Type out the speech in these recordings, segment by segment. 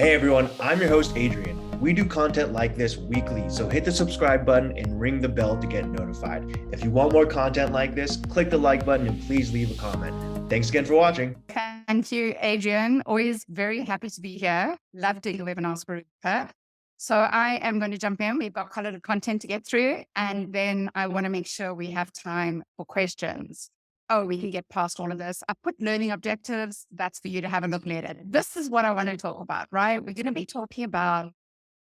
Hey everyone, I'm your host Adrian. We do content like this weekly, so hit the subscribe button and ring the bell to get notified. If you want more content like this, click the like button and please leave a comment. Thanks again for watching. Thank you, Adrian. Always very happy to be here. Love doing webinars for her. So I am going to jump in. We've got quite a lot of content to get through, and then I want to make sure we have time for questions. Oh, we can get past all of this. I put learning objectives. That's for you to have a look later. This is what I want to talk about, right? We're going to be talking about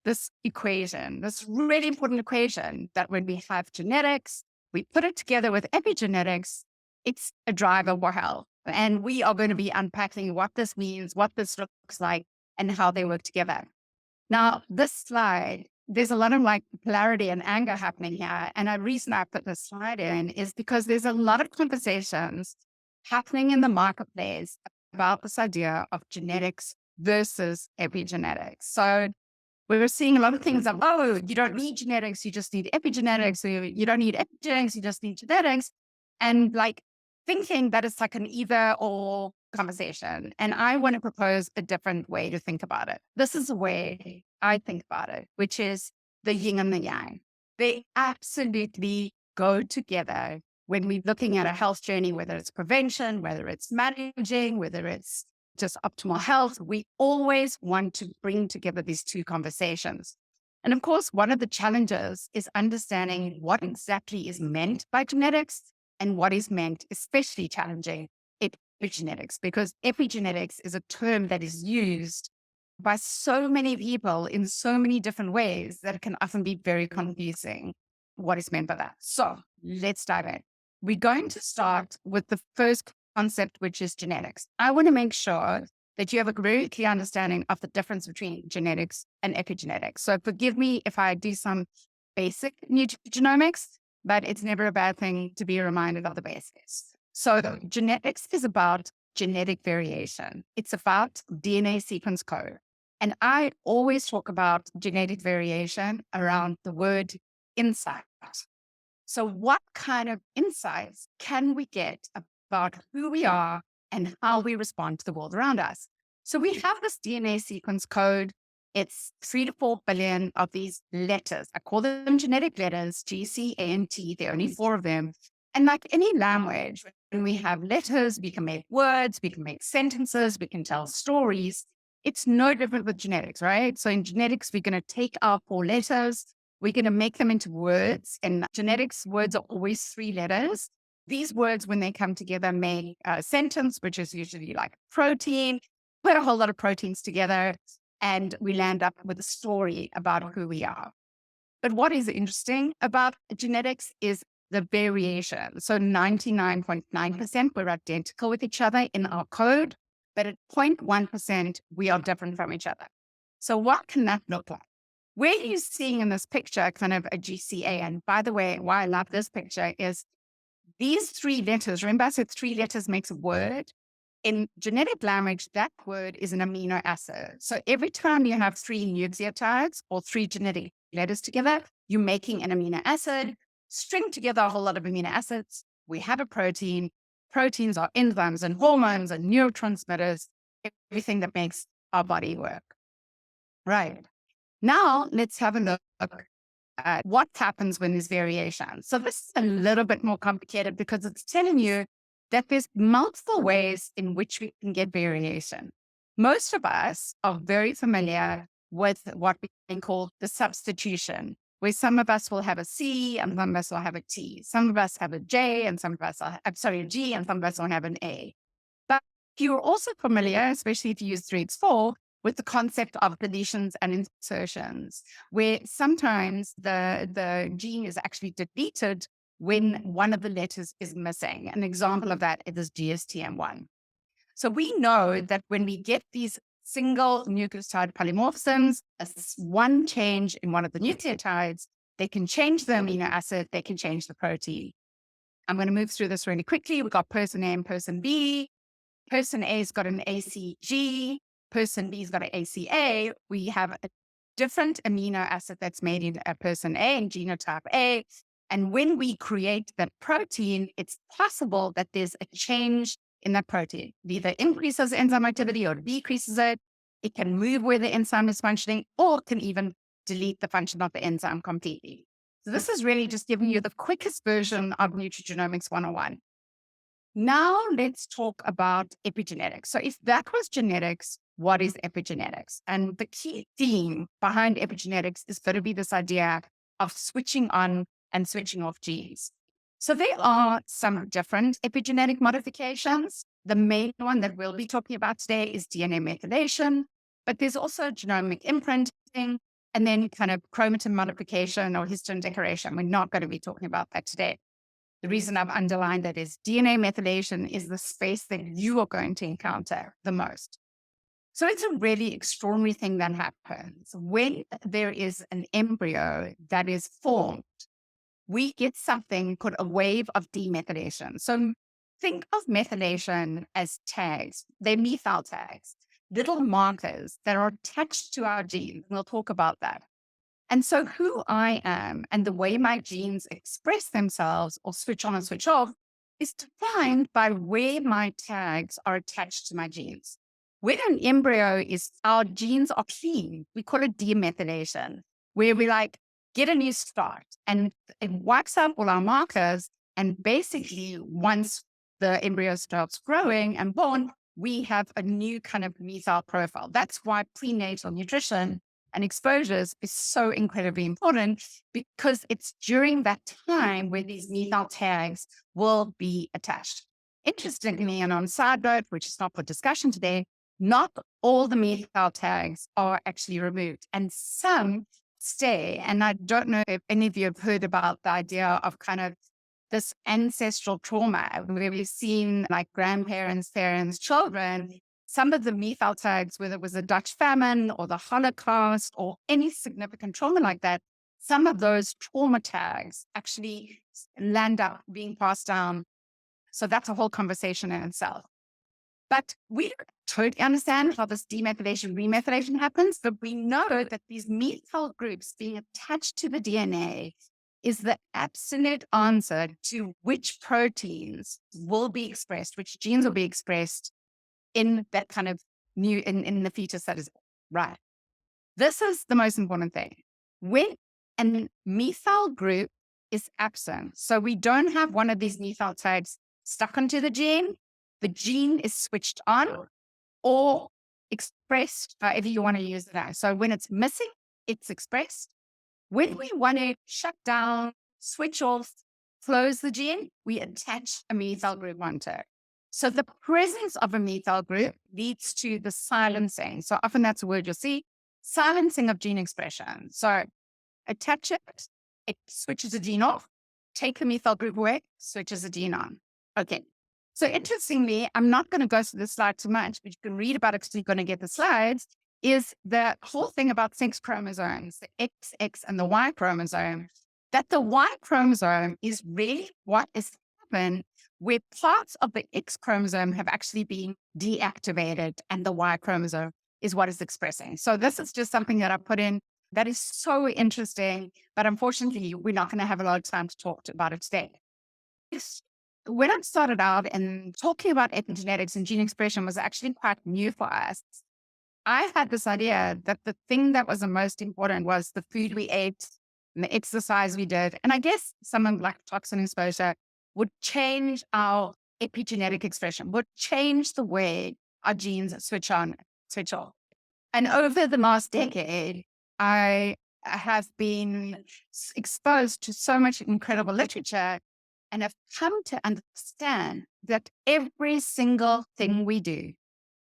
this equation, this really important equation that when we have genetics, we put it together with epigenetics, it's a driver for health. And we are going to be unpacking what this means, what this looks like, and how they work together. Now, this slide, there's a lot of like polarity and anger happening here. And the reason I put this slide in is because there's a lot of conversations happening in the marketplace about this idea of genetics versus epigenetics. So we were seeing a lot of things of, oh, you don't need genetics, you just need epigenetics. Or you don't need epigenetics, you just need genetics. And like thinking that it's like an either or conversation. And I want to propose a different way to think about it. This is the way I think about it, which is the yin and the yang. They absolutely go together when we're looking at a health journey, whether it's prevention, whether it's managing, whether it's just optimal health. We always want to bring together these two conversations. And of course, one of the challenges is understanding what exactly is meant by genetics and what is meant, especially challenging, epigenetics, because epigenetics is a term that is used by so many people in so many different ways that it can often be very confusing what is meant by that. So let's dive in. We're going to start with the first concept, which is genetics. I want to make sure that you have a very clear understanding of the difference between genetics and epigenetics. So forgive me if I do some basic nutrigenomics, but it's never a bad thing to be reminded of the basics. So genetics is about genetic variation. It's about DNA sequence code. And I always talk about genetic variation around the word insight. So what kind of insights can we get about who we are and how we respond to the world around us? So we have this DNA sequence code. It's 3 to 4 billion of these letters. I call them genetic letters, G, C, A, and T. There are only 4 of them. And like any language, when we have letters, we can make words, we can make sentences, we can tell stories. It's no different with genetics, right? So in genetics, we're going to take our 4 letters, we're going to make them into words. And genetics, words are always 3 letters. These words, when they come together, make a sentence, which is usually like protein, put a whole lot of proteins together, and we land up with a story about who we are. But what is interesting about genetics is the variation. So 99.9%, we're identical with each other in our code, but at 0.1%, we are different from each other. So what can that look like? Where you're seeing in this picture kind of a GCA, and by the way, why I love this picture is these 3 letters, remember I said 3 letters makes a word? In genetic language, that word is an amino acid. So every time you have 3 nucleotides or 3 genetic letters together, you're making an amino acid. String together a whole lot of amino acids. We have a protein. Proteins are enzymes and hormones and neurotransmitters, everything that makes our body work. Right. Now, let's have a look at what happens when there's variation. So this is a little bit more complicated because it's telling you that there's multiple ways in which we can get variation. Most of us are very familiar with what we can call the substitution, where some of us will have a C and some of us will have a T. Some of us have a J and some of us are, a G and some of us will have an A. But you're also familiar, especially if you use 3x4, with the concept of deletions and insertions, where sometimes the gene is actually deleted when one of the letters is missing. An example of that is GSTM1. So we know that when we get these single nucleotide polymorphisms, one change in one of the nucleotides, they can change the amino acid, they can change the protein. I'm going to move through this really quickly. We've got person A and person B. Person A's got an ACG. Person B's got an ACA. We have a different amino acid that's made in a person A and genotype A. And when we create that protein, it's possible that there's a change in that protein. It either increases enzyme activity or decreases it. It can move where the enzyme is functioning, or it can even delete the function of the enzyme completely. So this is really just giving you the quickest version of Nutrigenomics 101. Now let's talk about epigenetics. So if that was genetics, what is epigenetics? And the key theme behind epigenetics is going to be this idea of switching on and switching off genes. So there are some different epigenetic modifications. The main one that we'll be talking about today is DNA methylation, but there's also genomic imprinting and then kind of chromatin modification or histone decoration. We're not going to be talking about that today. The reason I've underlined that is DNA methylation is the space that you are going to encounter the most. So it's a really extraordinary thing that happens when there is an embryo that is formed. We get something called a wave of demethylation. So think of methylation as tags. They're methyl tags, little markers that are attached to our genes. We'll talk about that. And so who I am and the way my genes express themselves or switch on and switch off is defined by where my tags are attached to my genes. When an embryo is, our genes are clean. We call it demethylation, where we get a new start and it wipes out all our markers. And basically, once the embryo starts growing and born, we have a new kind of methyl profile. That's why prenatal nutrition and exposures is so incredibly important, because it's during that time where these methyl tags will be attached. Interestingly, and on a side note, which is not for discussion today, not all the methyl tags are actually removed, and some stay. And I don't know if any of you have heard about the idea of kind of this ancestral trauma where we've seen grandparents, parents, children. Some of the methyl tags, whether it was the Dutch famine or the Holocaust or any significant trauma like that, some of those trauma tags actually land up being passed down. So that's a whole conversation in itself. But we don't totally understand how this demethylation, remethylation happens, but we know that these methyl groups being attached to the DNA is the absolute answer to which proteins will be expressed, which genes will be expressed in that kind of in the fetus that is right. This is the most important thing. When a methyl group is absent, so we don't have one of these methyl tags stuck onto the gene is switched on or expressed, however you want to use it as. So when it's missing, it's expressed. When we want to shut down, switch off, close the gene, we attach a methyl group onto it. So the presence of a methyl group leads to the silencing. So often that's a word you'll see, silencing of gene expression. So attach it, it switches a gene off, take the methyl group away, switches a gene on. Okay. So interestingly, I'm not going to go through this slide too much, but you can read about it because you're going to get the slides, is the whole thing about 6 chromosomes, the XX and the Y chromosome, that the Y chromosome is really what is happened where parts of the X chromosome have actually been deactivated and the Y chromosome is what is expressing. So this is just something that I put in that is so interesting, but unfortunately, we're not going to have a lot of time to talk about it today. When I started out and talking about epigenetics and gene expression was actually quite new for us. I had this idea that the thing that was the most important was the food we ate and the exercise we did. And I guess something like toxin exposure would change our epigenetic expression, would change the way our genes switch on, switch off. And over the last decade, I have been exposed to so much incredible literature and have come to understand that every single thing we do,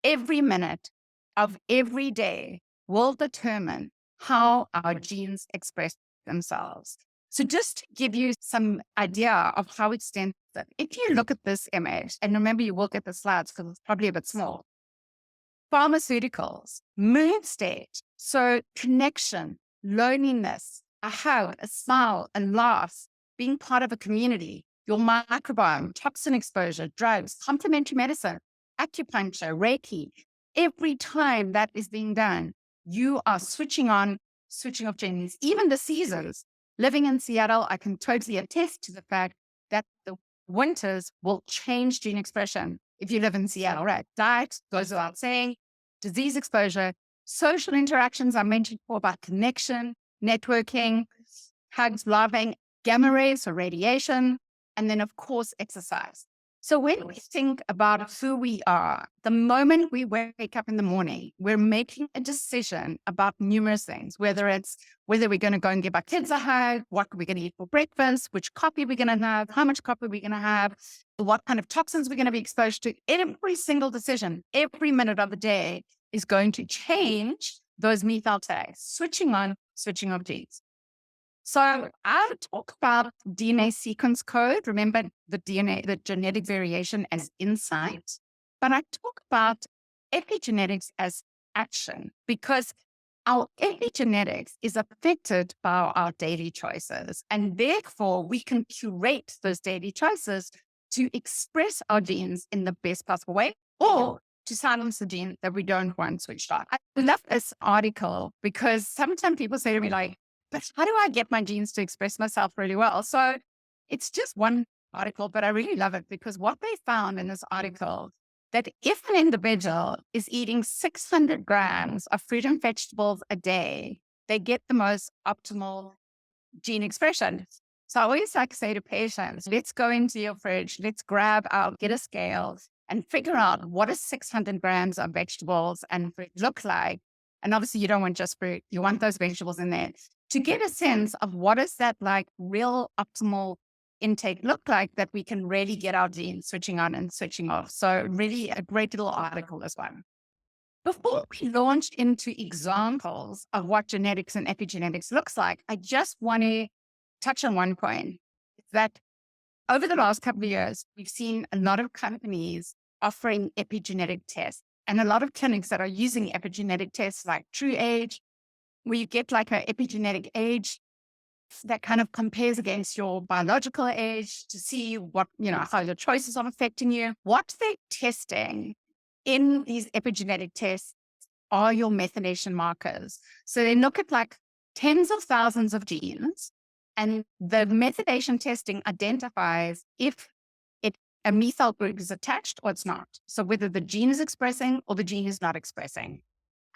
every minute of every day will determine how our genes express themselves. So just to give you some idea of how extensive, if you look at this image, and remember you will get the slides because it's probably a bit small, pharmaceuticals, mood state, so connection, loneliness, a hug, a smile, a laugh, being part of a community, your microbiome, toxin exposure, drugs, complementary medicine, acupuncture, Reiki. Every time that is being done, you are switching on, switching off genes. Even the seasons. Living in Seattle, I can totally attest to the fact that the winters will change gene expression if you live in Seattle, right? Diet goes without saying. disease exposure, social interactions I mentioned before about connection, networking, hugs, laughing, gamma rays or radiation, and then of course, exercise. So when we think about who we are, the moment we wake up in the morning, we're making a decision about numerous things, whether we're going to go and give our kids a hug, what we're going to eat for breakfast, which coffee we're going to have, how much coffee we're going to have, what kind of toxins we're going to be exposed to. Every single decision, every minute of the day is going to change those methyl tags, switching on, switching off genes. So I talk about DNA sequence code. Remember the genetic variation as insight, but I talk about epigenetics as action because our epigenetics is affected by our daily choices. And therefore we can curate those daily choices to express our genes in the best possible way or to silence the gene that we don't want switched on. I love this article because sometimes people say to me like, but how do I get my genes to express myself really well? So it's just one article, but I really love it because what they found in this article that if an individual is eating 600 grams of fruit and vegetables a day, they get the most optimal gene expression. So I always like to say to patients, let's go into your fridge, let's get a scale and figure out what does 600 grams of vegetables and fruit look like. And obviously you don't want just fruit, you want those vegetables in there to get a sense of what is that like real optimal intake look like that we can really get our genes switching on and switching off. So really a great little article as well. Before we launch into examples of what genetics and epigenetics looks like, I just want to touch on one point that over the last couple of years, we've seen a lot of companies offering epigenetic tests and a lot of clinics that are using epigenetic tests like True Age, where you get like an epigenetic age that kind of compares against your biological age to see what, how your choices are affecting you. What they're testing in these epigenetic tests are your methylation markers. So they look at like tens of thousands of genes and the methylation testing identifies if a methyl group is attached or it's not. So whether the gene is expressing or the gene is not expressing.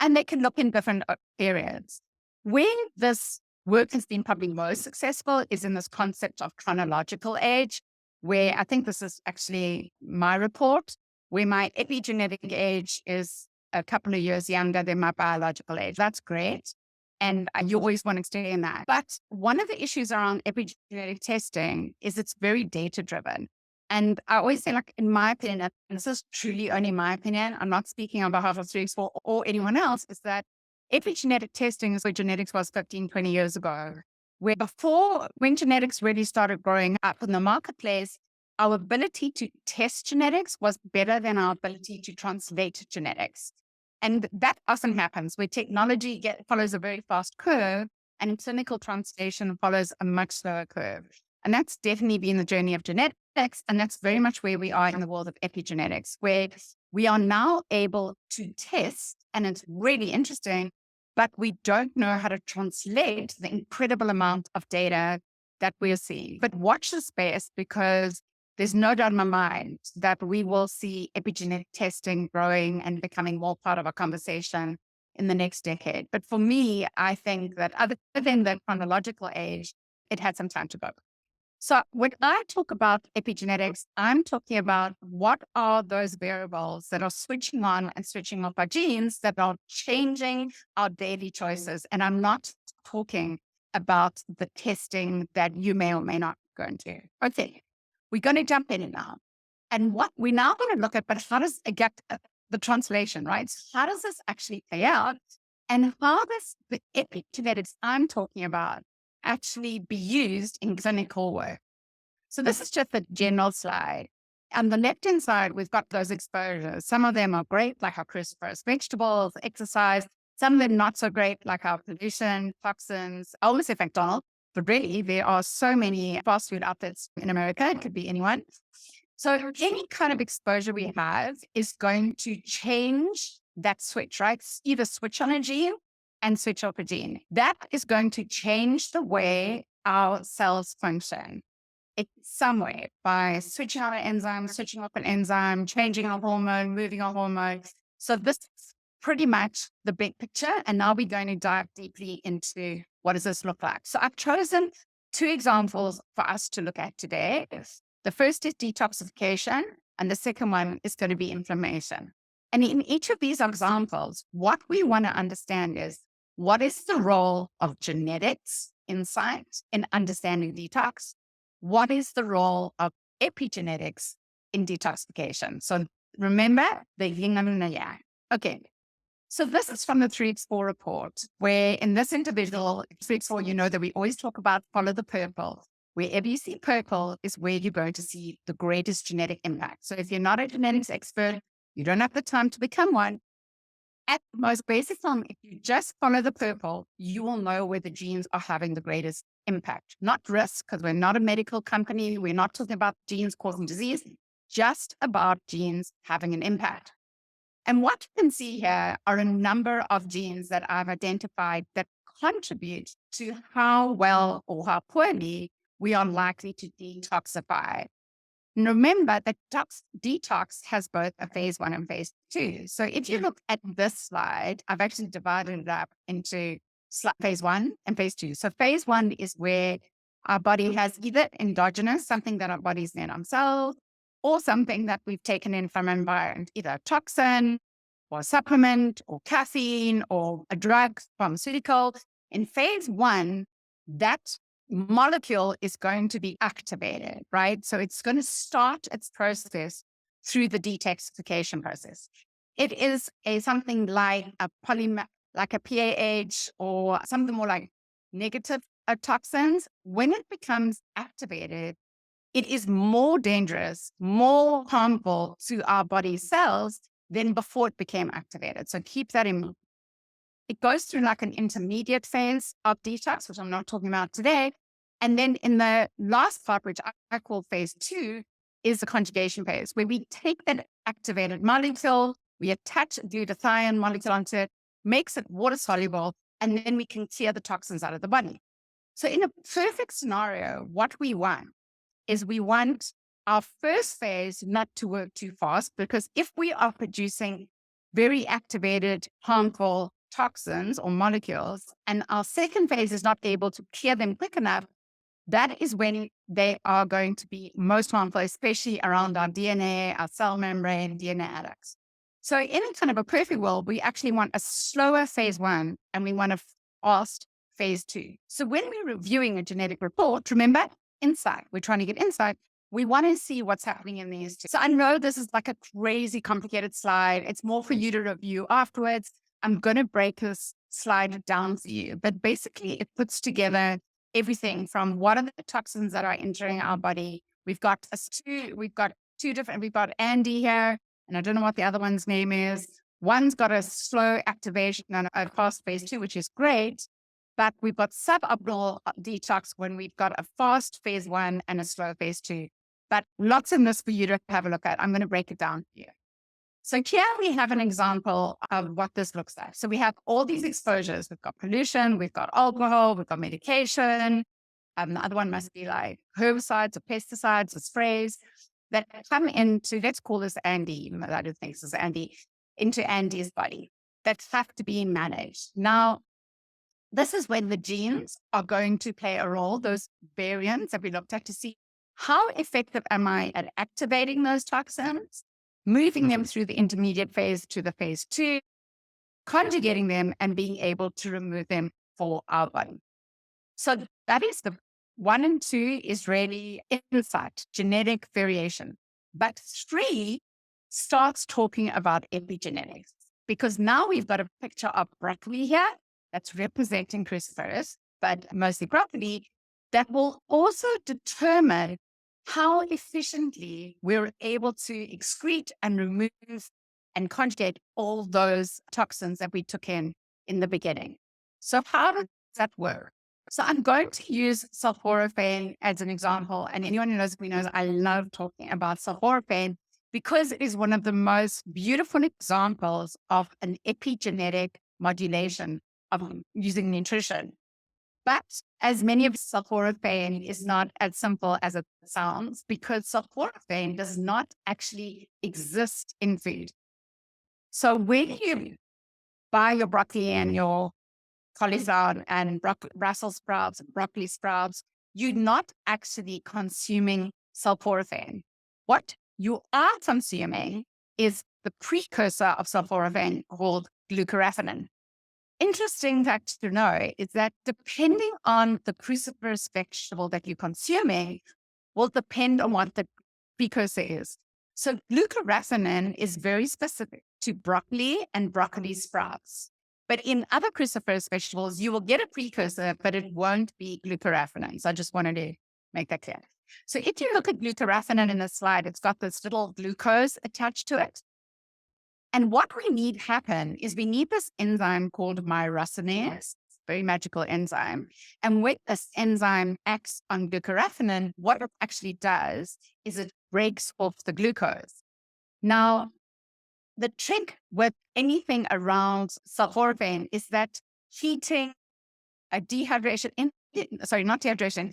And they can look in different areas. Where this work has been probably most successful is in this concept of chronological age, where I think this is actually my report, where my epigenetic age is a couple of years younger than my biological age. That's great. And you always want to stay in that. But one of the issues around epigenetic testing is it's very data driven. And I always say, like, in my opinion, and this is truly only my opinion, I'm not speaking on behalf of 3x4 or anyone else, is that epigenetic testing is where genetics was 15, 20 years ago. When genetics really started growing up in the marketplace, our ability to test genetics was better than our ability to translate genetics. And that often happens where technology follows a very fast curve and clinical translation follows a much slower curve. And that's definitely been the journey of genetics. And that's very much where we are in the world of epigenetics, where we are now able to test, and it's really interesting, but we don't know how to translate the incredible amount of data that we're seeing. But watch the space because there's no doubt in my mind that we will see epigenetic testing growing and becoming more part of our conversation in the next decade. But for me, I think that other than the chronological age, it had some time to go. So when I talk about epigenetics, I'm talking about what are those variables that are switching on and switching off our genes that are changing our daily choices. And I'm not talking about the testing that you may or may not go into. Okay, we're going to jump in now. And what we're now going to look at, but how does it get the translation, right? So how does this actually play out? And how does the epigenetics I'm talking about actually be used in clinical work? So this is just a general slide. On the left-hand side, we've got those exposures. Some of them are great, like our cruciferous vegetables, exercise. Some of them not so great, like our pollution, toxins, almost like McDonald's. But really, there are so many fast food outlets in America. It could be anyone. So any kind of exposure we have is going to change that switch, right? Either switch on a gene and switch off a gene. That is going to change the way our cells function. It's some way by switching on an enzyme, switching off an enzyme, changing a hormone, moving a hormone. So this pretty much the big picture. And now we're going to dive deeply into what does this look like. So I've chosen two examples for us to look at today. The first is detoxification, and the second one is going to be inflammation. And in each of these examples, what we want to understand is what is the role of genetics insight in understanding detox? What is the role of epigenetics in detoxification? So remember the yin and the yang. Okay. So this is from the 3X4 report, where in this individual, 3X4, you know that we always talk about follow the purple. Wherever you see purple is where you're going to see the greatest genetic impact. So if you're not a genetics expert, you don't have the time to become one. At the most basic form, if you just follow the purple, you will know where the genes are having the greatest impact, not risk, because we're not a medical company. We're not talking about genes causing disease, just about genes having an impact. And what you can see here are a number of genes that I've identified that contribute to how well or how poorly we are likely to detoxify. And remember that detox has both a phase 1 and phase 2. So if you look at this slide, I've actually divided it up into phase 1 and phase 2. So phase 1 is where our body has either endogenous, something that our body's made ourselves, or something that we've taken in from environment, either a toxin or a supplement or caffeine or a drug, pharmaceutical. In phase 1, that molecule is going to be activated, right? So it's going to start its process through the detoxification process. It is something like a polymer, like a PAH or something more like negative toxins. When it becomes activated, it is more dangerous, more harmful to our body cells than before it became activated. So keep that in mind. It goes through like an intermediate phase of detox, which I'm not talking about today. And then in the last part, which I call phase 2, is the conjugation phase, where we take that activated molecule, we attach a glutathione molecule onto it, makes it water soluble, and then we can clear the toxins out of the body. So in a perfect scenario, what we want is we want our first phase not to work too fast, because if we are producing very activated, harmful toxins or molecules, and our second phase is not able to clear them quick enough, that is when they are going to be most harmful, especially around our DNA, our cell membrane, DNA adducts. So in kind of a perfect world, we actually want a slower phase 1 and we want a fast phase 2. So when we're reviewing a genetic report, remember, insight, we're trying to get insight. We want to see what's happening in these two. So I know this is like a crazy complicated slide. It's more for you to review afterwards. I'm going to break this slide down for you, but basically it puts together everything from what are the toxins that are entering our body. We've got two different, we've got Andy here, and I don't know what the other one's name is. One's got a slow activation and a fast phase 2, which is great. But we've got suboptimal detox when we've got a fast phase 1 and a slow phase 2. But lots in this for you to have a look at. I'm going to break it down for you. So here we have an example of what this looks like. So we have all these exposures. We've got pollution, we've got alcohol, we've got medication. The other one must be like herbicides or pesticides or sprays that come into, let's call this Andy, even though I don't think this is Andy, into Andy's body that have to be managed. Now, this is when the genes are going to play a role, those variants that we looked at, to see how effective am I at activating those toxins, moving them through the intermediate phase to the phase 2, conjugating them, and being able to remove them for our body. So that is the 1 and 2 is really insight, genetic variation. But 3 starts talking about epigenetics, because now we've got a picture of broccoli here that's representing cruciferous, but mostly broccoli, that will also determine how efficiently we're able to excrete and remove and conjugate all those toxins that we took in the beginning. So how does that work? So I'm going to use sulforaphane as an example. And anyone who knows me knows I love talking about sulforaphane because it is one of the most beautiful examples of an epigenetic modulation of using nutrition. But as many of sulforaphane is not as simple as it sounds, because sulforaphane does not actually exist in food. So when you buy your broccoli and your cauliflower and Brussels sprouts and broccoli sprouts, you're not actually consuming sulforaphane. What you are consuming is the precursor of sulforaphane called glucoraphanin. Interesting fact to know is that depending on the cruciferous vegetable that you're consuming will depend on what the precursor is. So glucoraphanin is very specific to broccoli and broccoli sprouts. But in other cruciferous vegetables, you will get a precursor, but it won't be glucoraphanin. So I just wanted to make that clear. So if you look at glucoraphanin in the slide, it's got this little glucose attached to it. And what we need happen is we need this enzyme called myrosinase, very magical enzyme. And when this enzyme acts on glucoraphanin, what it actually does is it breaks off the glucose. Now, the trick with anything around sulforaphane is that heating,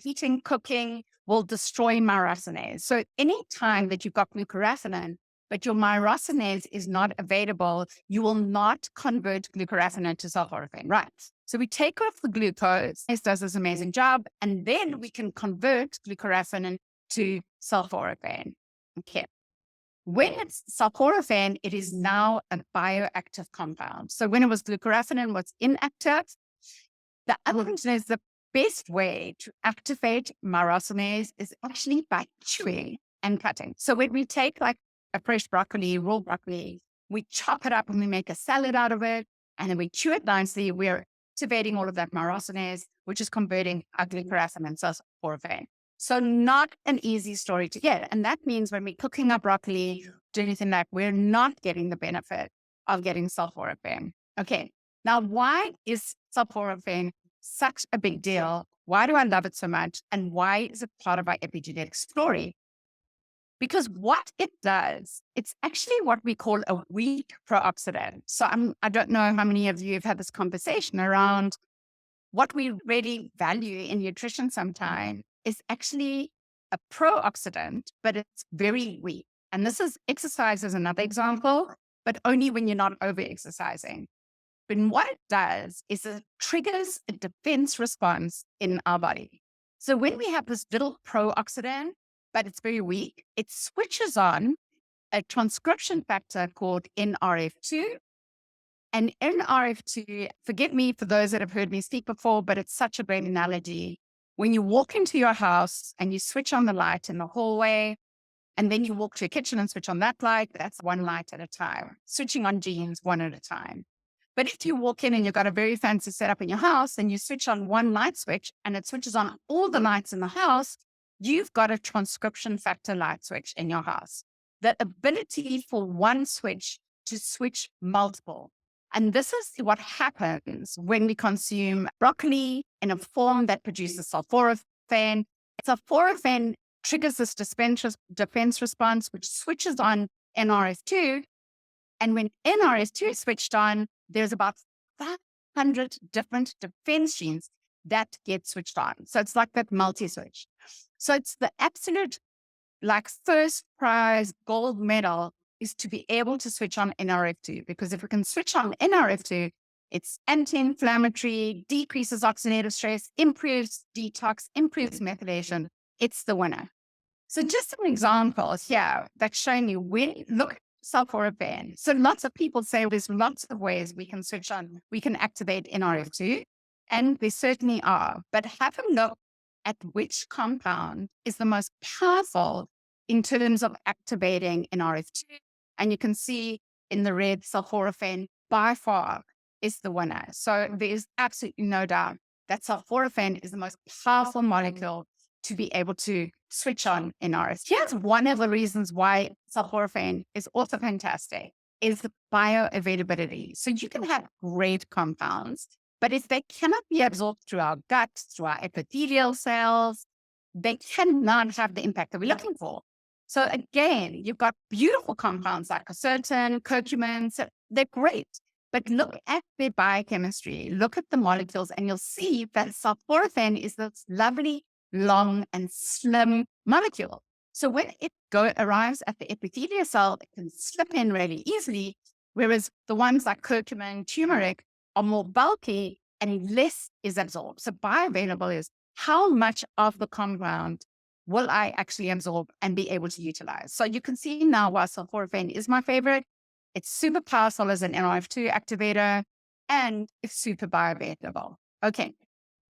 heating, cooking will destroy myrosinase. So anytime that you've got glucoraphanin, but your myrosinase is not available, you will not convert glucoraphanin to sulforaphane, right? So we take off the glucose, it does this amazing job, and then we can convert glucoraphanin to sulforaphane. Okay. When it's sulforaphane, it is now a bioactive compound. So when it was glucoraphanin was inactive, the other thing is the best way to activate myrosinase is actually by chewing and cutting. So when we take like a fresh broccoli, raw broccoli, we chop it up and we make a salad out of it, and then we chew it nicely. We're activating all of that myrosinase, which is converting our glucoraphanin to sulforaphane. So not an easy story to get. And that means when we're cooking our broccoli, doing anything like we're not getting the benefit of getting sulforaphane. Okay. Now, why is sulforaphane such a big deal? Why do I love it so much? And why is it part of our epigenetic story? Because what it does, it's actually what we call a weak pro-oxidant. So I don't know how many of you have had this conversation around what we really value in nutrition sometimes is actually a pro-oxidant, but it's very weak. And this is exercise is another example, but only when you're not over-exercising. But what it does is it triggers a defense response in our body. So when we have this little pro-oxidant, but it's very weak, it switches on a transcription factor called NRF2. And NRF2, forgive me for those that have heard me speak before, but it's such a great analogy. When you walk into your house and you switch on the light in the hallway, and then you walk to your kitchen and switch on that light, that's one light at a time. Switching on genes one at a time. But if you walk in and you've got a very fancy setup in your house and you switch on one light switch and it switches on all the lights in the house, you've got a transcription factor light switch in your house. The ability for one switch to switch multiple. And this is what happens when we consume broccoli in a form that produces sulforaphane. Sulforaphane triggers this defense response, which switches on NRF2. And when NRF2 is switched on, there's about 500 different defense genes that get switched on. So it's like that multi-switch. So it's the absolute like first prize gold medal is to be able to switch on NRF2, because if we can switch on NRF2, it's anti-inflammatory, decreases oxidative stress, improves detox, improves methylation. It's the winner. So just some examples here that's showing you when look at sulforaphane. So lots of people say there's lots of ways we can switch on, we can activate NRF2, and there certainly are. But have a look at which compound is the most powerful in terms of activating NRF2. And you can see in the red, sulforaphane by far is the winner. So there's absolutely no doubt that sulforaphane is the most powerful molecule to be able to switch on NRF2. Here's one of the reasons why sulforaphane is also fantastic, is the bioavailability. So you can have great compounds, but if they cannot be absorbed through our gut, through our epithelial cells, they cannot have the impact that we're looking for. So again, you've got beautiful compounds like quercetin, curcumin, so they're great. But look at their biochemistry, look at the molecules, and you'll see that sulforaphane is this lovely, long and slim molecule. So when it arrives at the epithelial cell, it can slip in really easily. Whereas the ones like curcumin, turmeric are more bulky and less is absorbed. So bioavailable is how much of the compound will I actually absorb and be able to utilize. So you can see now why sulforaphane is my favorite. It's super powerful as an NRF2 activator and it's super bioavailable. Okay.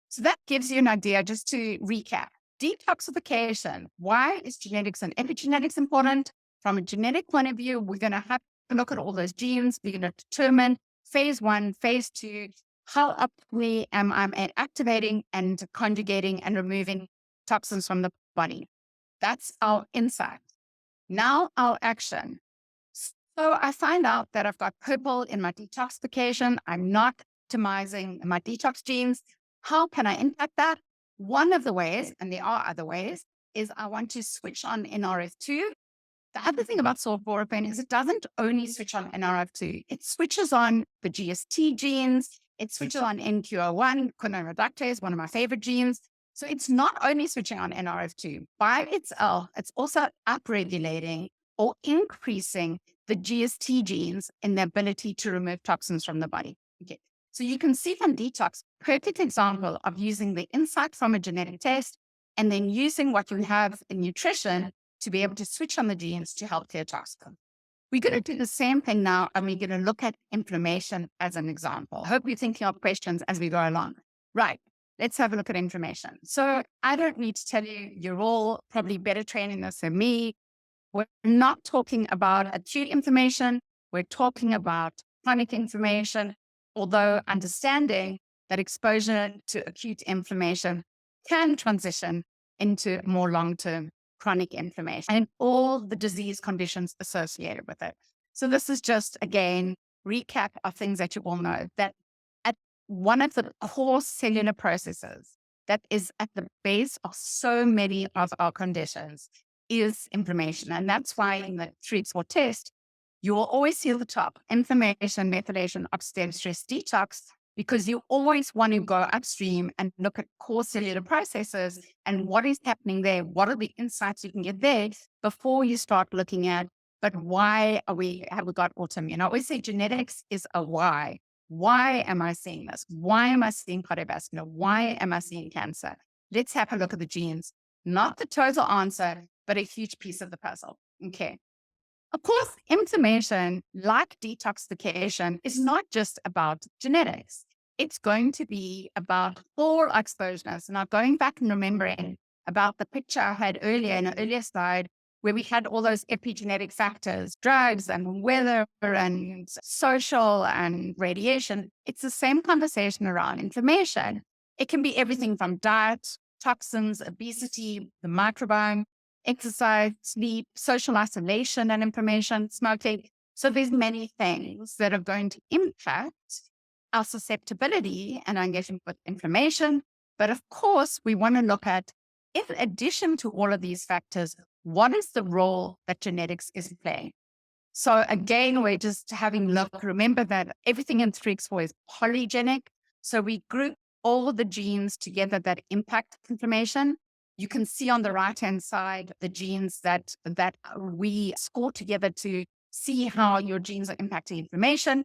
So that gives you an idea. Just to recap, detoxification. Why is genetics and epigenetics important? From a genetic point of view, we're going to have to look at all those genes. We're going to determine phase 1, phase 2, how optimally am I activating and conjugating and removing toxins from the body. That's our insight. Now our action. So I find out that I've got purple in my detoxification. I'm not optimizing my detox genes. How can I impact that? One of the ways, and there are other ways, is I want to switch on NRF2. The other thing about sulforaphane is it doesn't only switch on NRF2. It switches on the GST genes. It switches on NQO1, quinone reductase, one of my favorite genes. So it's not only switching on NRF2. By itself, it's also upregulating or increasing the GST genes in the ability to remove toxins from the body. Okay. So you can see from detox, perfect example of using the insight from a genetic test and then using what you have in nutrition to be able to switch on the genes to help clear toxins. We're going to do the same thing now, and we're going to look at inflammation as an example. I hope you're thinking of questions as we go along. Right. Let's have a look at inflammation. So I don't need to tell you, you're all probably better trained in this than me. We're not talking about acute inflammation. We're talking about chronic inflammation, although understanding that exposure to acute inflammation can transition into more long-term chronic inflammation and all the disease conditions associated with it. So this is just, again, recap of things that you all know, that at one of the core cellular processes that is at the base of so many of our conditions is inflammation. And that's why in the 3x4 test, you will always see at the top, inflammation, methylation, oxidative stress detox, because you always want to go upstream and look at core cellular processes and what is happening there. What are the insights you can get there before you start looking at, but why have we got autoimmune? I always say genetics is a why. Why am I seeing this? Why am I seeing cardiovascular? Why am I seeing cancer? Let's have a look at the genes. Not the total answer, but a huge piece of the puzzle. Okay. Of course, inflammation, like detoxification, is not just about genetics. It's going to be about all exposures. Now, going back and remembering about the picture I had earlier in an earlier slide, where we had all those epigenetic factors, drugs and weather and social and radiation, it's the same conversation around inflammation. It can be everything from diet, toxins, obesity, the microbiome, exercise, sleep, social isolation and inflammation, smoking. So there's many things that are going to impact our susceptibility and our engagement with inflammation. But of course, we want to look at, in addition to all of these factors, what is the role that genetics is playing? So again, we're just having look. Remember that everything in 3x4 is polygenic. So we group all the genes together that impact inflammation. You can see on the right-hand side the genes that we score together to see how your genes are impacting inflammation.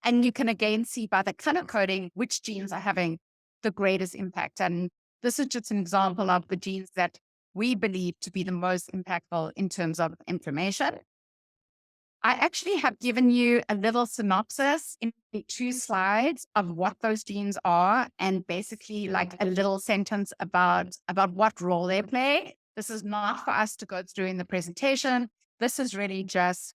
And you can again see by the color coding which genes are having the greatest impact. And this is just an example of the genes that we believe to be the most impactful in terms of inflammation. I actually have given you a little synopsis in the 2 slides of what those genes are, and basically like a little sentence about what role they play. This is not for us to go through in the presentation. This is really just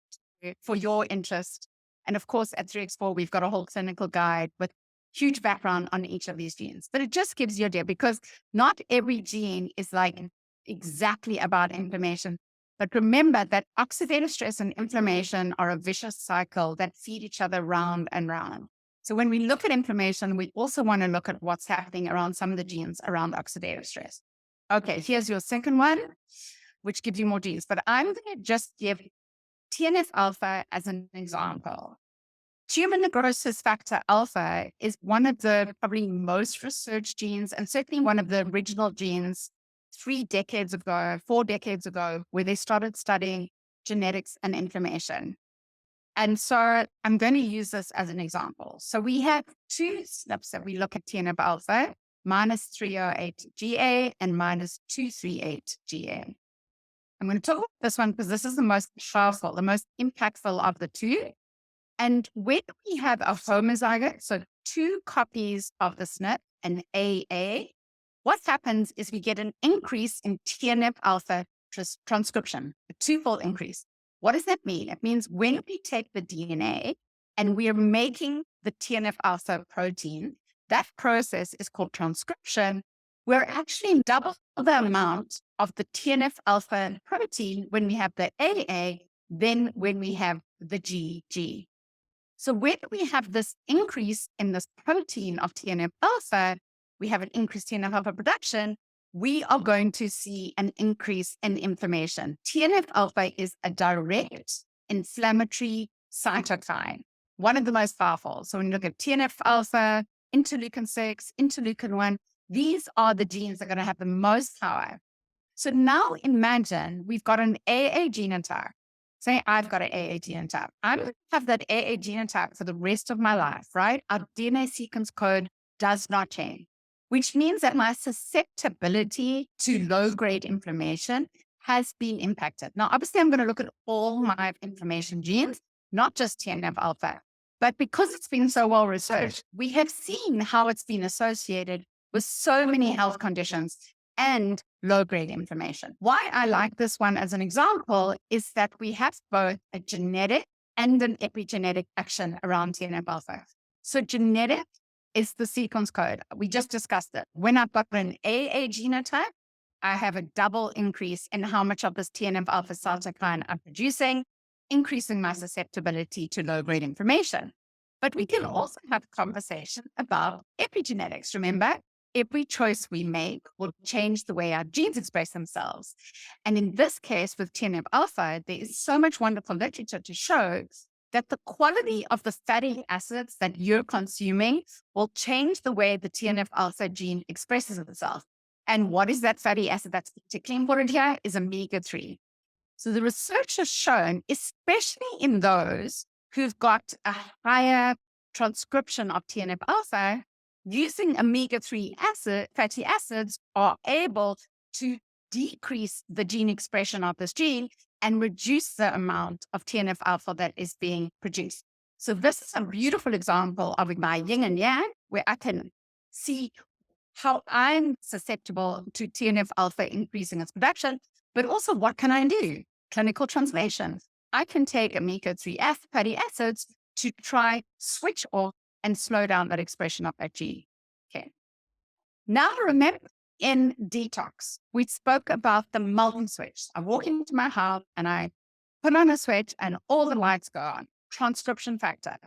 for your interest. And of course, at 3x4, we've got a whole clinical guide with huge background on each of these genes. But it just gives you an idea, because not every gene is like exactly about inflammation. But remember that oxidative stress and inflammation are a vicious cycle that feed each other round and round. So when we look at inflammation, we also want to look at what's happening around some of the genes around oxidative stress. Okay, here's your second one, which gives you more genes. But I'm going to just give TNF alpha as an example. Tumor necrosis factor alpha is one of the probably most researched genes, and certainly one of the original genes 4 decades ago, where they started studying genetics and inflammation. And so I'm going to use this as an example. So we have two SNPs that we look at TNF alpha, minus 308 GA and minus 238 GA. I'm going to talk about this one because this is the most powerful, the most impactful of the two. And when we have a homozygote, so two copies of the SNP and AA, what happens is we get an increase in TNF alpha transcription, a twofold increase. What does that mean? It means when we take the DNA and we are making the TNF alpha protein, that process is called transcription. We're actually double the amount of the TNF alpha protein when we have the AA than when we have the GG. So when we have this increase in this protein of TNF alpha, we have an increased TNF alpha production, we are going to see an increase in inflammation. TNF alpha is a direct inflammatory cytokine, one of the most powerful. So when you look at TNF alpha, interleukin 6, interleukin 1, these are the genes that are going to have the most power. So now imagine we've got an AA genotype. Say I've got an AA genotype. I'm going to have that AA genotype for the rest of my life, right? Our DNA sequence code does not change, which means that my susceptibility to low-grade inflammation has been impacted. Now, obviously, I'm going to look at all my inflammation genes, not just TNF alpha. But because it's been so well researched, we have seen how it's been associated with so many health conditions and low-grade inflammation. Why I like this one as an example is that we have both a genetic and an epigenetic action around TNF alpha. So genetic is the sequence code. We just discussed it. When I've got an AA genotype, I have a double increase in how much of this TNF alpha cytokine I'm producing, increasing my susceptibility to low-grade inflammation. But we can also have a conversation about epigenetics. Remember, every choice we make will change the way our genes express themselves. And in this case, with TNF alpha, there is so much wonderful literature to show that the quality of the fatty acids that you're consuming will change the way the TNF alpha gene expresses itself. And what is that fatty acid that's particularly important here is omega-3. So the research has shown, especially in those who've got a higher transcription of TNF alpha, using omega-3 fatty acids are able to decrease the gene expression of this gene and reduce the amount of TNF alpha that is being produced. So this is a beautiful example of my yin and yang, where I can see how I'm susceptible to TNF alpha increasing its production, but also what can I do? Clinical translation. I can take omega-3 fatty acids to try switch off and slow down that expression of that gene. Okay. Now remember, in detox, we spoke about the multi-switch. I walk into my house and I put on a switch and all the lights go on. Transcription factor.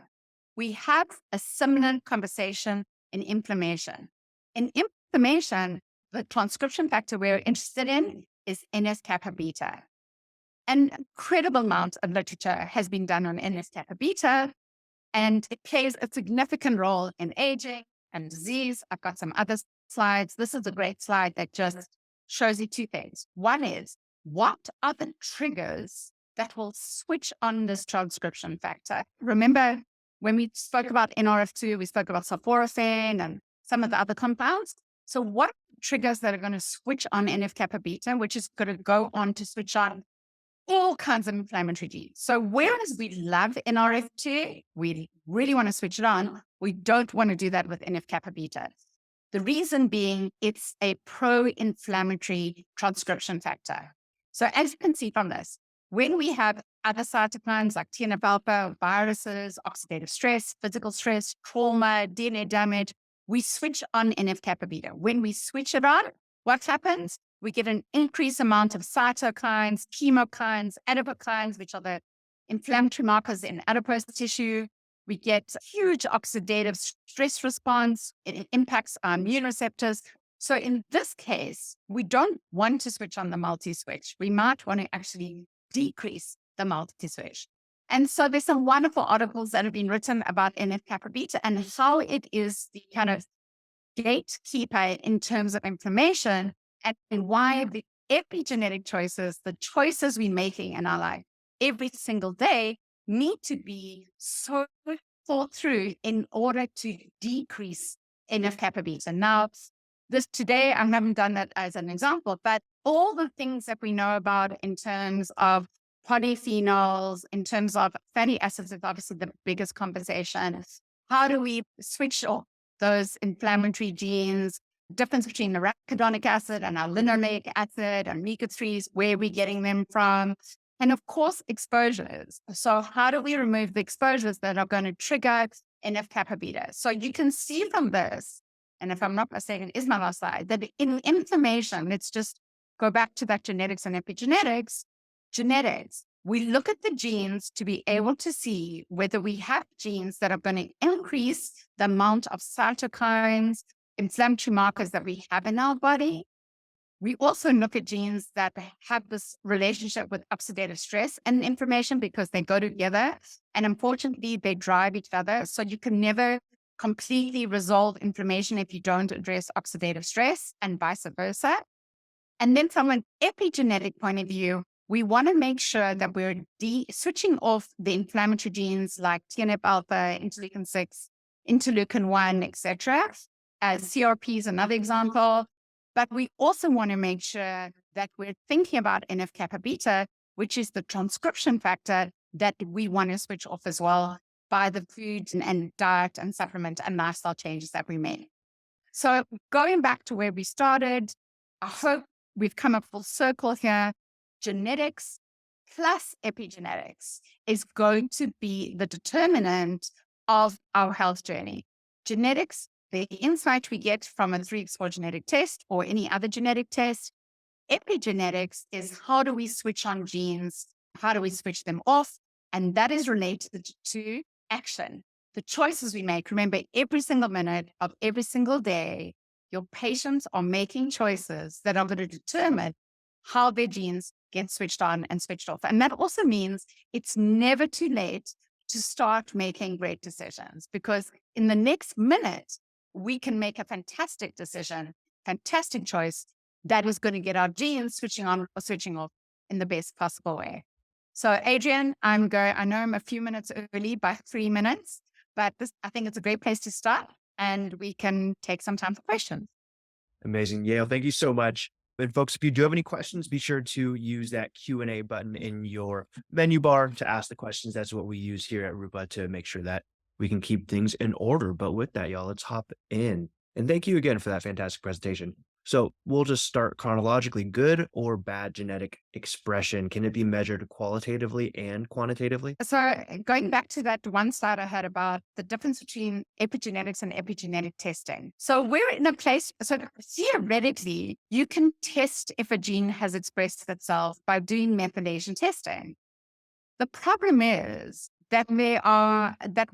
We have a similar conversation in inflammation. In inflammation, the transcription factor we're interested in is NF-kappa beta. An incredible amount of literature has been done on NF-kappa beta, and it plays a significant role in aging and disease. I've got some other slides. This is a great slide that just shows you two things. One is, what are the triggers that will switch on this transcription factor? Remember, when we spoke about NRF2, we spoke about sulforaphane and some of the other compounds. So what triggers that are going to switch on NF-kappa beta, which is going to go on to switch on all kinds of inflammatory genes. So whereas we love NRF2, we really want to switch it on, we don't want to do that with NF-kappa beta. The reason being, it's a pro-inflammatory transcription factor. So as you can see from this, when we have other cytokines like TNF alpha, viruses, oxidative stress, physical stress, trauma, DNA damage, we switch on NF-kappa beta. When we switch it on, what happens? We get an increased amount of cytokines, chemokines, adipokines, which are the inflammatory markers in adipose tissue. We get huge oxidative stress response. It impacts our immune receptors. So in this case, we don't want to switch on the multi-switch. We might want to actually decrease the multi-switch. And so there's some wonderful articles that have been written about NF-kappa beta and how it is the kind of gatekeeper in terms of inflammation, and why the epigenetic choices, the choices we're making in our life every single day, need to be so thought through in order to decrease NF-kappa beta. Now, today, I haven't done that as an example, but all the things that we know about in terms of polyphenols, in terms of fatty acids, is obviously the biggest conversation. How do we switch off those inflammatory genes? Difference between the arachidonic acid and our linoleic acid and omega-3s, where are we getting them from? And of course, exposures. So how do we remove the exposures that are going to trigger NF-kappa beta? So you can see from this, and if I'm not mistaken, is my last slide, that in information, let's just go back to that genetics and epigenetics. Genetics, we look at the genes to be able to see whether we have genes that are going to increase the amount of cytokines, inflammatory markers that we have in our body. We also look at genes that have this relationship with oxidative stress and inflammation because they go together. And unfortunately, they drive each other. So you can never completely resolve inflammation if you don't address oxidative stress, and vice versa. And then from an epigenetic point of view, we want to make sure that we're switching off the inflammatory genes like TNF alpha, interleukin 6, interleukin 1, etc. As CRP is another example. But we also want to make sure that we're thinking about NF-kappa beta, which is the transcription factor that we want to switch off as well by the food and diet and supplement and lifestyle changes that we made. So going back to where we started, I hope we've come up full circle here. Genetics plus epigenetics is going to be the determinant of our health journey. Genetics, the insight we get from a 3x4 genetic test or any other genetic test. Epigenetics is how do we switch on genes? How do we switch them off? And that is related to action. The choices we make. Remember, every single minute of every single day, your patients are making choices that are going to determine how their genes get switched on and switched off. And that also means it's never too late to start making great decisions, because in the next minute, we can make a fantastic decision, fantastic choice that is going to get our genes switching on or switching off in the best possible way. So Adrian, I know I'm a few minutes early by 3 minutes, but I think it's a great place to start, and we can take some time for questions. Amazing. Yael, thank you so much. And folks, if you do have any questions, be sure to use that Q&A button in your menu bar to ask the questions. That's what we use here at Rupa to make sure that we can keep things in order. But with that, y'all, let's hop in. And thank you again for that fantastic presentation. So we'll just start chronologically. Good or bad genetic expression, can it be measured qualitatively and quantitatively? So going back to that one slide I had about the difference between epigenetics and epigenetic testing. So we're in a place, so theoretically, you can test if a gene has expressed itself by doing methylation testing. The problem is that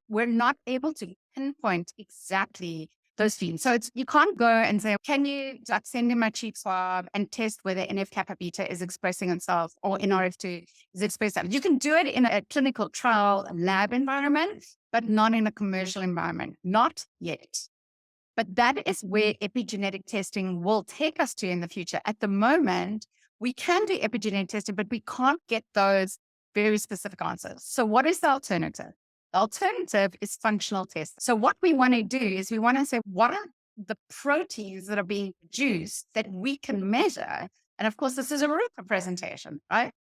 we're not able to pinpoint exactly those genes. So you can't go and say, can you send in my cheek swab and test whether NF-kappa beta is expressing itself or NRF2 is expressing. You can do it in a clinical trial lab environment, but not in a commercial environment, not yet. But that is where epigenetic testing will take us to in the future. At the moment, we can do epigenetic testing, but we can't get those very specific answers. So what is the alternative? The alternative is functional testing. So what we want to do is we want to say, what are the proteins that are being produced that we can measure? And of course, this is a Rupa presentation, right?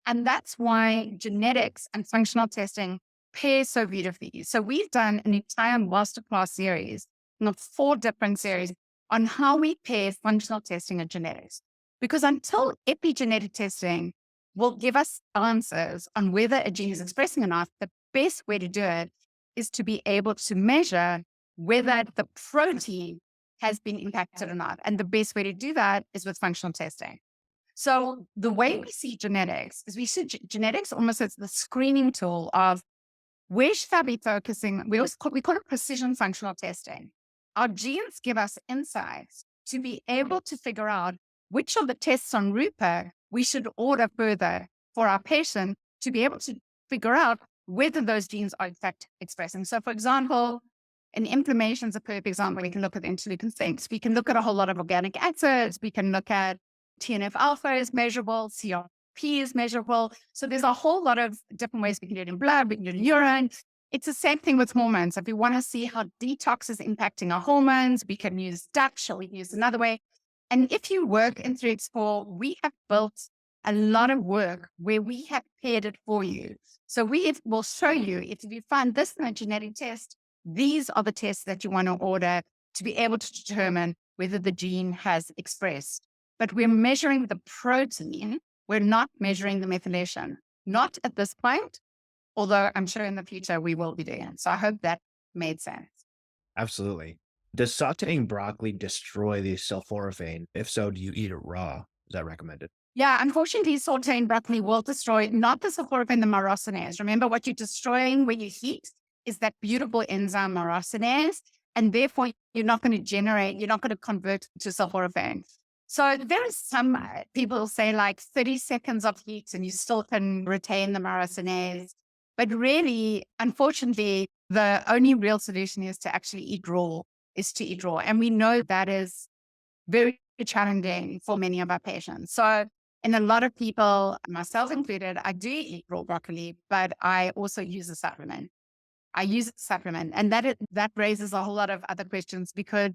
And that's why genetics and functional testing pair so beautifully. So we've done an entire masterclass series, 4 different series on how we pair functional testing and genetics. Because until epigenetic testing will give us answers on whether a gene is expressing or not, the best way to do it is to be able to measure whether the protein has been impacted or not. And the best way to do that is with functional testing. So the way we see genetics is we see genetics almost as the screening tool of where should I be focusing? We call it precision functional testing. Our genes give us insights to be able to figure out which of the tests on Rupa we should order further for our patient to be able to figure out whether those genes are in fact expressing. So for example, in inflammation is a perfect example. We can look at interleukin 6. We can look at a whole lot of organic acids. We can look at TNF alpha is measurable, CRP P is measurable. So there's a whole lot of different ways we can do it in blood, we can do it in urine. It's the same thing with hormones. If we want to see how detox is impacting our hormones, we can use Dutch, or we can use another way. And if you work in 3X4, we have built a lot of work where we have paired it for you. So we will show you, if you find this in a genetic test, these are the tests that you want to order to be able to determine whether the gene has expressed. But we're measuring the protein. We're not measuring the methylation. Not at this point, although I'm sure in the future we will be doing it. So I hope that made sense. Absolutely. Does sauteing broccoli destroy the sulforaphane? If so, do you eat it raw? Is that recommended? Yeah, unfortunately, sauteing broccoli will destroy not the sulforaphane, the myrosinase. Remember, what you're destroying when you heat is that beautiful enzyme myrosinase, and therefore you're not going to convert to sulforaphane. So there are some people say like 30 seconds of heat and you still can retain the myrosinase. But really, unfortunately, the only real solution is to actually eat raw, And we know that is very challenging for many of our patients. So, and a lot of people, myself included, I do eat raw broccoli, but I also use a supplement. And that raises a whole lot of other questions, because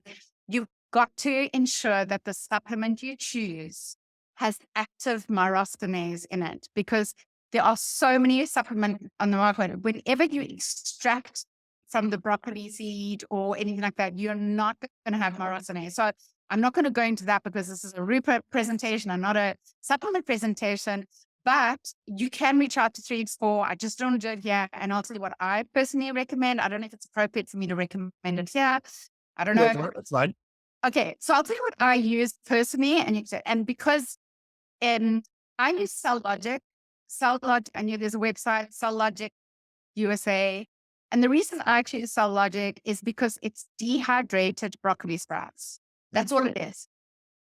you've got to ensure that the supplement you choose has active myrosinase in it, because there are so many supplements on the market. Whenever you extract from the broccoli seed or anything like that, you're not going to have myrosinase. So I'm not going to go into that because this is a Rupert presentation and not a supplement presentation. But you can reach out to 3X4. I just don't do it here. And I'll tell you what I personally recommend. I don't know if it's appropriate for me to recommend it here. I don't know. That's fine. Okay. So I'll tell you what I use personally. And because I use Cell Logic, and there's a website, Cell Logic USA. And the reason I actually use Cell Logic is because it's dehydrated broccoli sprouts. That's all it is.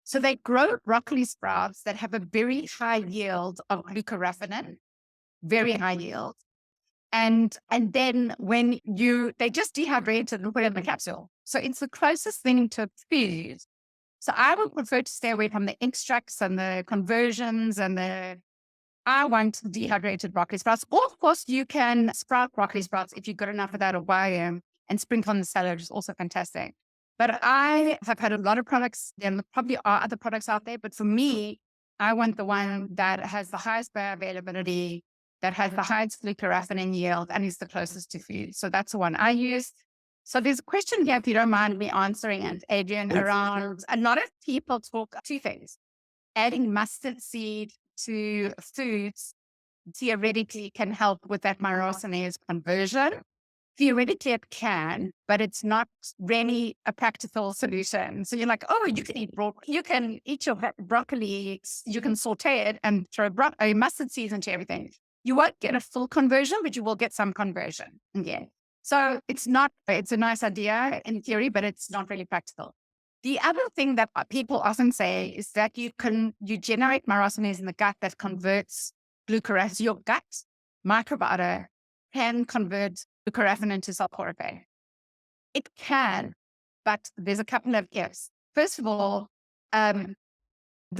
So they grow broccoli sprouts that have a very high yield of glucoraphanin, very high yield. And then they just dehydrate it and put it in the capsule. So it's the closest thing to food. So I would prefer to stay away from the extracts and the conversions I want dehydrated broccoli sprouts. Or of course you can sprout broccoli sprouts if you've got enough of that, or buy them and sprinkle on the salad, which is also fantastic. But I have had a lot of products, and there probably are other products out there, but for me, I want the one that has the highest bioavailability, that has the highest glucoraphanin yield, and is the closest to food. So that's the one I use. So there's a question here, if you don't mind me answering it, Adrian, around a lot of people talk two things. Adding mustard seed to foods theoretically can help with that myrosinase conversion. Theoretically, it can, but it's not really a practical solution. So you're like, oh, you can eat broccoli, you can eat your broccoli, you can saute it and throw mustard seeds into everything. You won't get a full conversion, but you will get some conversion. Yeah. So it's a nice idea in theory, but it's not really practical. The other thing that people often say is that you generate myrosinase in the gut that converts glucoraphanin. Your gut microbiota can convert glucoraphanin to sulforaphane. It can, but there's a couple of ifs. First of all, the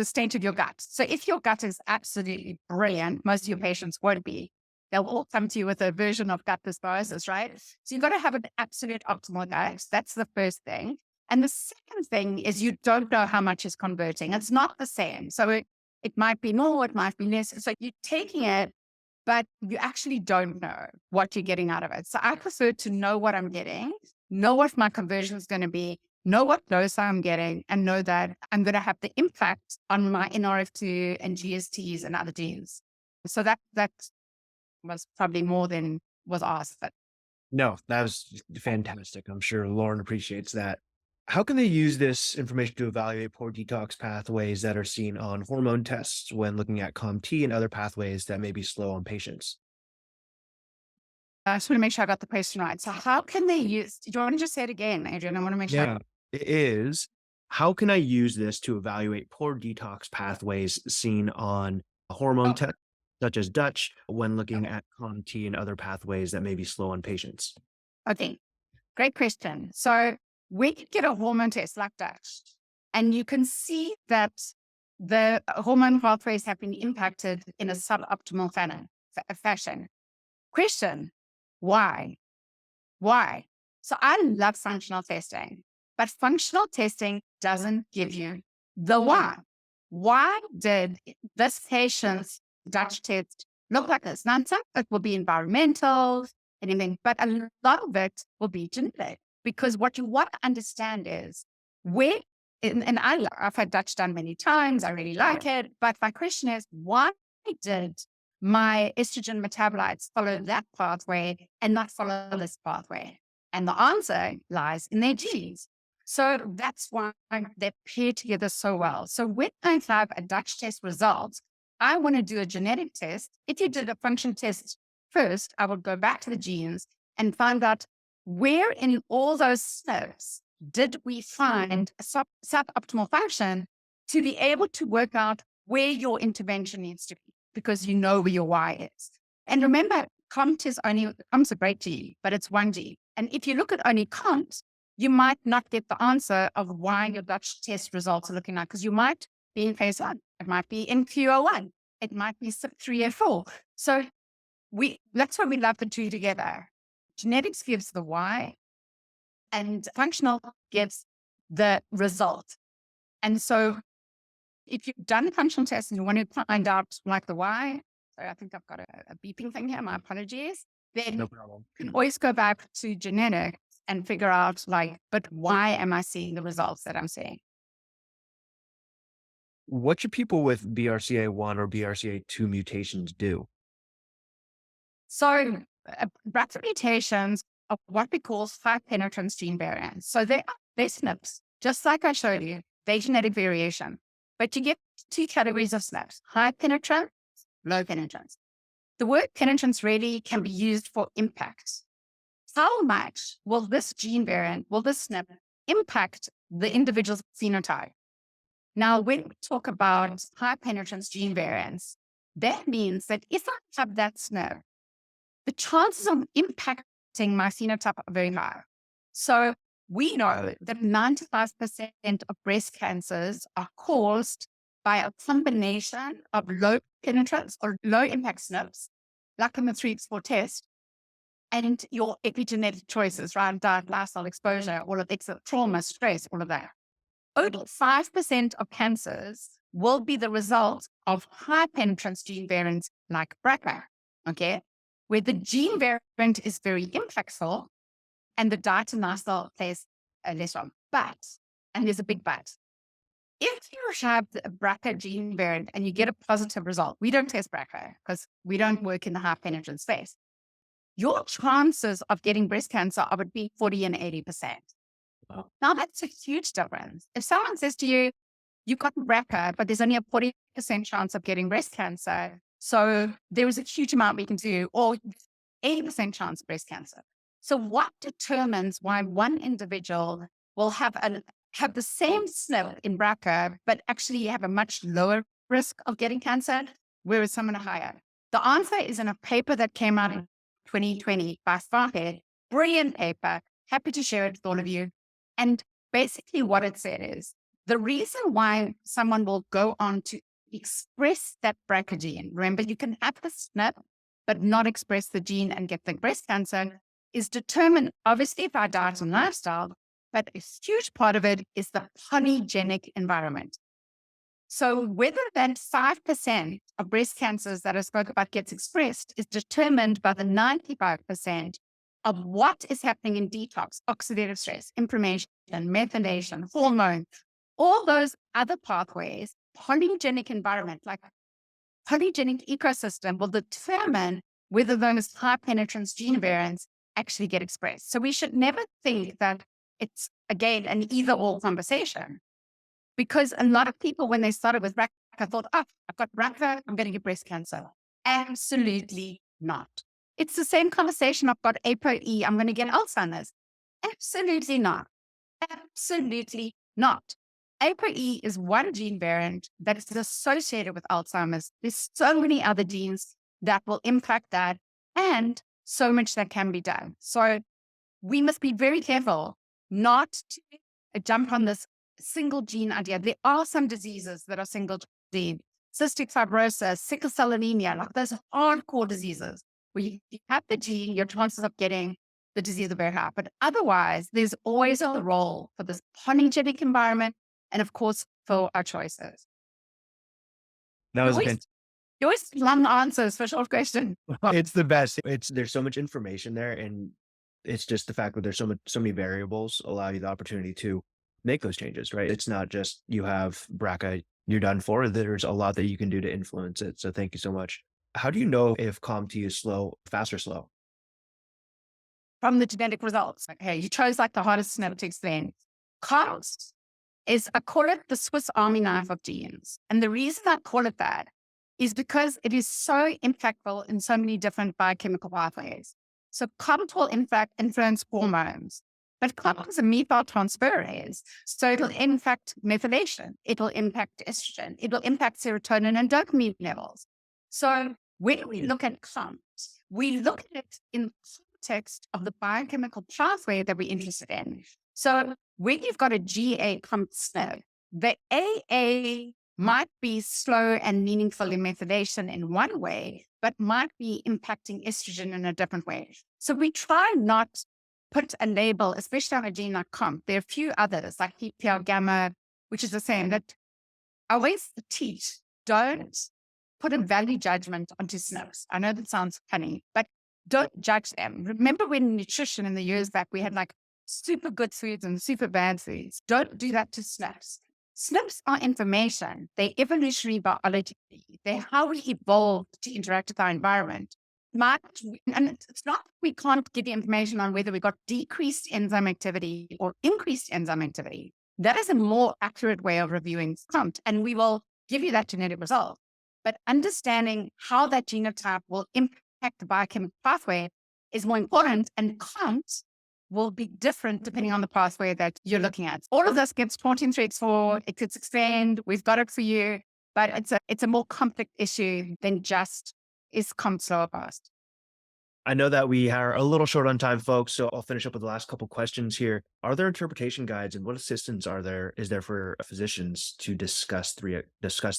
state of your gut. So if your gut is absolutely brilliant, most of your patients won't be. They'll all come to you with a version of gut dysbiosis, right? So you've got to have an absolute optimal gut. That's the first thing. And the second thing is you don't know how much is converting. It's not the same. So it might be more, it might be less. So you're taking it, but you actually don't know what you're getting out of it. So I prefer to know what I'm getting, know what my conversion is going to be, know what dose I'm getting, and know that I'm going to have the impact on my NRF2 and GSTs and other genes. So that was probably more than was asked. But No, that was fantastic. I'm sure Lauren appreciates that. How can they use this information to evaluate poor detox pathways that are seen on hormone tests when looking at COMT and other pathways that may be slow on patients? I just want to make sure I got the question right. So how can they use, do you want to just say it again, Adrian? I want to make sure. Yeah, it is. How can I use this to evaluate poor detox pathways seen on hormone tests, such as Dutch, when looking at COMT and other pathways that may be slow on patients? Okay, great question. So we could get a hormone test like Dutch, and you can see that the hormone pathways have been impacted in a suboptimal fashion. Question, why? Why? So I love functional testing, but functional testing doesn't give you the why. Why did this patient's Dutch test look like this? Now, some of it will be environmental, anything, but a lot of it will be genetic, because what you want to understand is where, and I've had Dutch done many times, I really like it, but my question is, why did my estrogen metabolites follow that pathway and not follow this pathway? And the answer lies in their genes. So that's why they pair together so well. So when I have a Dutch test result, I want to do a genetic test. If you did a function test first, I would go back to the genes and find out where in all those SNPs did we find a suboptimal function to be able to work out where your intervention needs to be, because you know where your Y is. And remember, COMT is a great gene, but it's one gene. And if you look at only COMT, you might not get the answer of why your Dutch test results are looking like, because you might be in phase 1. It might be in QO1. It might be CYP3 or 4. So that's why we love the two together. Genetics gives the why, and functional gives the result. And so if you've done a functional test and you want to find out like the why, so I think I've got a beeping thing here, my apologies, then No problem. you can always go back to genetics and figure out but why am I seeing the results that I'm seeing? What should people with BRCA1 or BRCA2 mutations do? So BRCA mutations are what we call high penetrance gene variants. So they're SNPs, just like I showed you, they're genetic variation. But you get two categories of SNPs, high penetrance, low penetrance. The word penetrance really can be used for impact. How much will this gene variant, will this SNP impact the individual's phenotype? Now, when we talk about high penetrance gene variants, that means that if I have that SNP, the chances of impacting my phenotype are very high. So we know that 95% of breast cancers are caused by a combination of low penetrance or low impact SNPs, like in the 3x4 test, and your epigenetic choices, right? Diet, lifestyle, exposure, all of the trauma, stress, all of that. Only 5% of cancers will be the result of high penetrance gene variants like BRCA, okay? Where the gene variant is very impactful and the diet and lifestyle plays a less role. But, and there's a big but, if you have the BRCA gene variant and you get a positive result, we don't test BRCA because we don't work in the high penetrance space. Your chances of getting breast cancer are between 40 and 80%. Wow. Now, that's a huge difference. If someone says to you, you've got BRCA, but there's only a 40% chance of getting breast cancer, so there is a huge amount we can do, or 80% chance of breast cancer. So what determines why one individual will have the same SNP in BRCA, but actually have a much lower risk of getting cancer, whereas someone higher? The answer is in a paper that came out in 2020 by Farhead. Brilliant paper. Happy to share it with all of you. And basically what it said is the reason why someone will go on to express that BRCA gene, remember you can have the SNP, but not express the gene and get the breast cancer, is determined obviously by diet and lifestyle, but a huge part of it is the polygenic environment. So whether that 5% of breast cancers that I spoke about gets expressed is determined by the 95% of what is happening in detox, oxidative stress, inflammation, methylation, hormones, all those other pathways. Polygenic environment, like polygenic ecosystem, will determine whether those high penetrance gene variants actually get expressed. So we should never think that it's, again, an either or conversation. Because a lot of people, when they started with BRCA, thought, I've got BRCA, I'm going to get breast cancer. Absolutely not. It's the same conversation. I've got ApoE, I'm going to get Alzheimer's. Absolutely not. Absolutely not. ApoE is one gene variant that is associated with Alzheimer's. There's so many other genes that will impact that, and so much that can be done. So we must be very careful not to jump on this single gene idea. There are some diseases that are single gene, cystic fibrosis, sickle cell anemia, like those hardcore diseases where you have the gene, your chances of getting the disease are very high. But otherwise, there's always a role for this polygenic environment and, of course, for our choices. That was a You always long answers for short question. It's the best. There's so much information there, and it's just the fact that there's so many variables allow you the opportunity to make those changes, right? It's not just you have BRCA, you're done for. There's a lot that you can do to influence it. So thank you so much. How do you know if COMT is fast or slow? From the genetic results. Okay, you chose like the hardest SNP to explain. COMT is, I call it the Swiss Army knife of genes. And the reason I call it that is because it is so impactful in so many different biochemical pathways. So COMT will in fact influence hormones, but COMT is a methyltransferase. So it'll impact methylation. It'll impact estrogen. It'll impact serotonin and dopamine levels. So when we look at COMT, we look at it in the context of the biochemical pathway that we're interested in. So when you've got a GA COMT SNP, the AA might be slow and meaningful in methylation in one way, but might be impacting estrogen in a different way. So we try not put a label, especially on a gene like COMT. There are a few others like PPR gamma, which is the same, that I always teach, don't put a value judgment onto SNPs. I know that sounds funny, but don't judge them. Remember when nutrition in the years back, we had like super good foods and super bad foods. Don't do that to SNPs. SNPs are information. They're evolutionary biology. They're how we evolved to interact with our environment. And it's not that we can't give you information on whether we got decreased enzyme activity or increased enzyme activity. That is a more accurate way of reviewing COMT, and we will give you that genetic result. But understanding how that genotype will impact the biochemical pathway is more important, and COMT will be different depending on the pathway that you're looking at. All of this gets taught in 3x4. It gets explained. We've got it for you, but it's a more complex issue than just is COMT slow or fast. I know that we are a little short on time, folks, so I'll finish up with the last couple questions here. Are there interpretation guides, and what assistance is there for physicians to discuss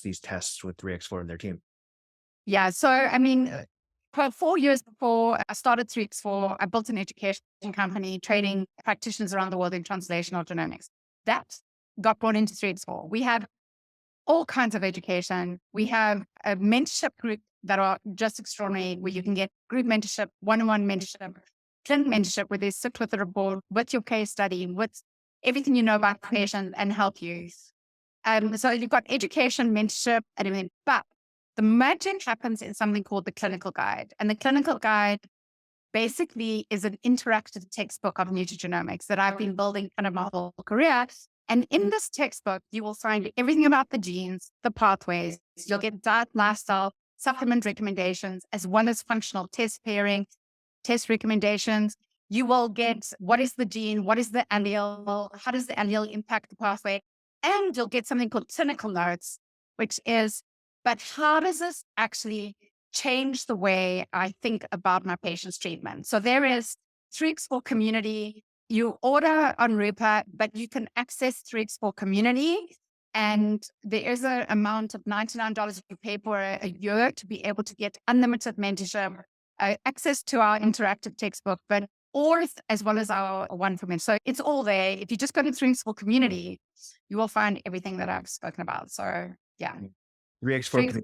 these tests with 3x4 and their team? Yeah, so I mean, for 4 years before I started 3x4, I built an education company training practitioners around the world in translational genomics. That got brought into 3x4. We have all kinds of education. We have a mentorship group that are just extraordinary, where you can get group mentorship, one-on-one mentorship, clinic mentorship, where they sit with the report, with your case study, with everything you know about the patient and help you. So you've got education, mentorship, and everything. But the magic happens in something called the clinical guide. And the clinical guide basically is an interactive textbook of nutrigenomics that I've been building kind of my whole career. And in this textbook, you will find everything about the genes, the pathways. You'll get diet, lifestyle, supplement recommendations, as well as functional test pairing, test recommendations. You will get what is the gene, what is the allele, how does the allele impact the pathway, and you'll get something called clinical notes, which is, but how does this actually change the way I think about my patient's treatment? So there is 3x4 Community. You order on Rupa, but you can access 3x4 Community. And there is an amount of $99 you pay for a year to be able to get unlimited mentorship, access to our interactive textbook, but all as well as our one for men. So it's all there. If you just go to 3x4 Community, you will find everything that I've spoken about. So yeah. 3x4.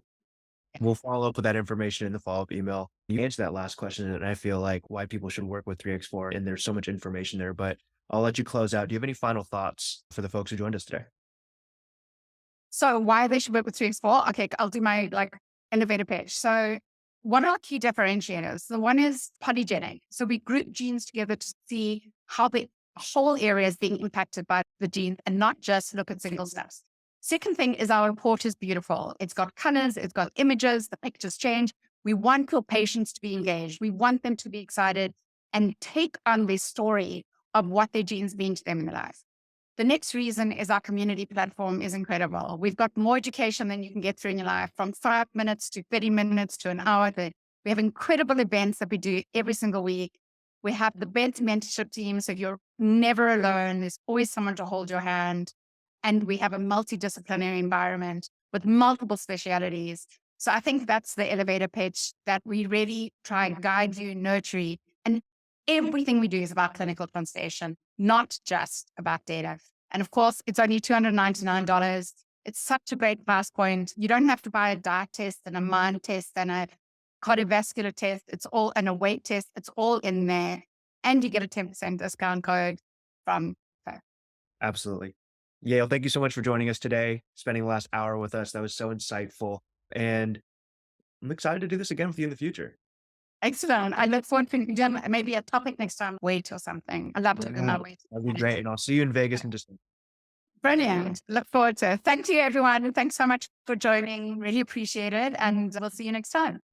We'll follow up with that information in the follow-up email. You answered that last question, and I feel like why people should work with 3x4, and there's so much information there, but I'll let you close out. Do you have any final thoughts for the folks who joined us today? So why they should work with 3x4? Okay, I'll do my elevator pitch. So one of our key differentiators, the one is polygenic. So we group genes together to see how the whole area is being impacted by the gene and not just look at single steps. Second thing is our report is beautiful. It's got colors, it's got images, the pictures change. We want your patients to be engaged. We want them to be excited and take on the story of what their genes mean to them in their life. The next reason is our community platform is incredible. We've got more education than you can get through in your life, from 5 minutes to 30 minutes to an hour. We have incredible events that we do every single week. We have the best mentorship team, so you're never alone. There's always someone to hold your hand. and we have a multidisciplinary environment with multiple specialities. So I think that's the elevator pitch, that we really try and guide you, nurture you. And everything we do is about clinical translation, not just about data. And of course, it's only $299. It's such a great price point. You don't have to buy a diet test and a mind test and a cardiovascular test. It's all, and a weight test. It's all in there. And you get a 10% discount code from her. Absolutely. Yael, thank you so much for joining us today, spending the last hour with us. That was so insightful. And I'm excited to do this again with you in the future. Excellent. I look forward to doing maybe a topic next time, weight or something. I love talking about weight. That'd be great. And I'll see you in Vegas in December. Brilliant. Look forward to it. Thank you, everyone. Thanks so much for joining. Really appreciate it. And we'll see you next time.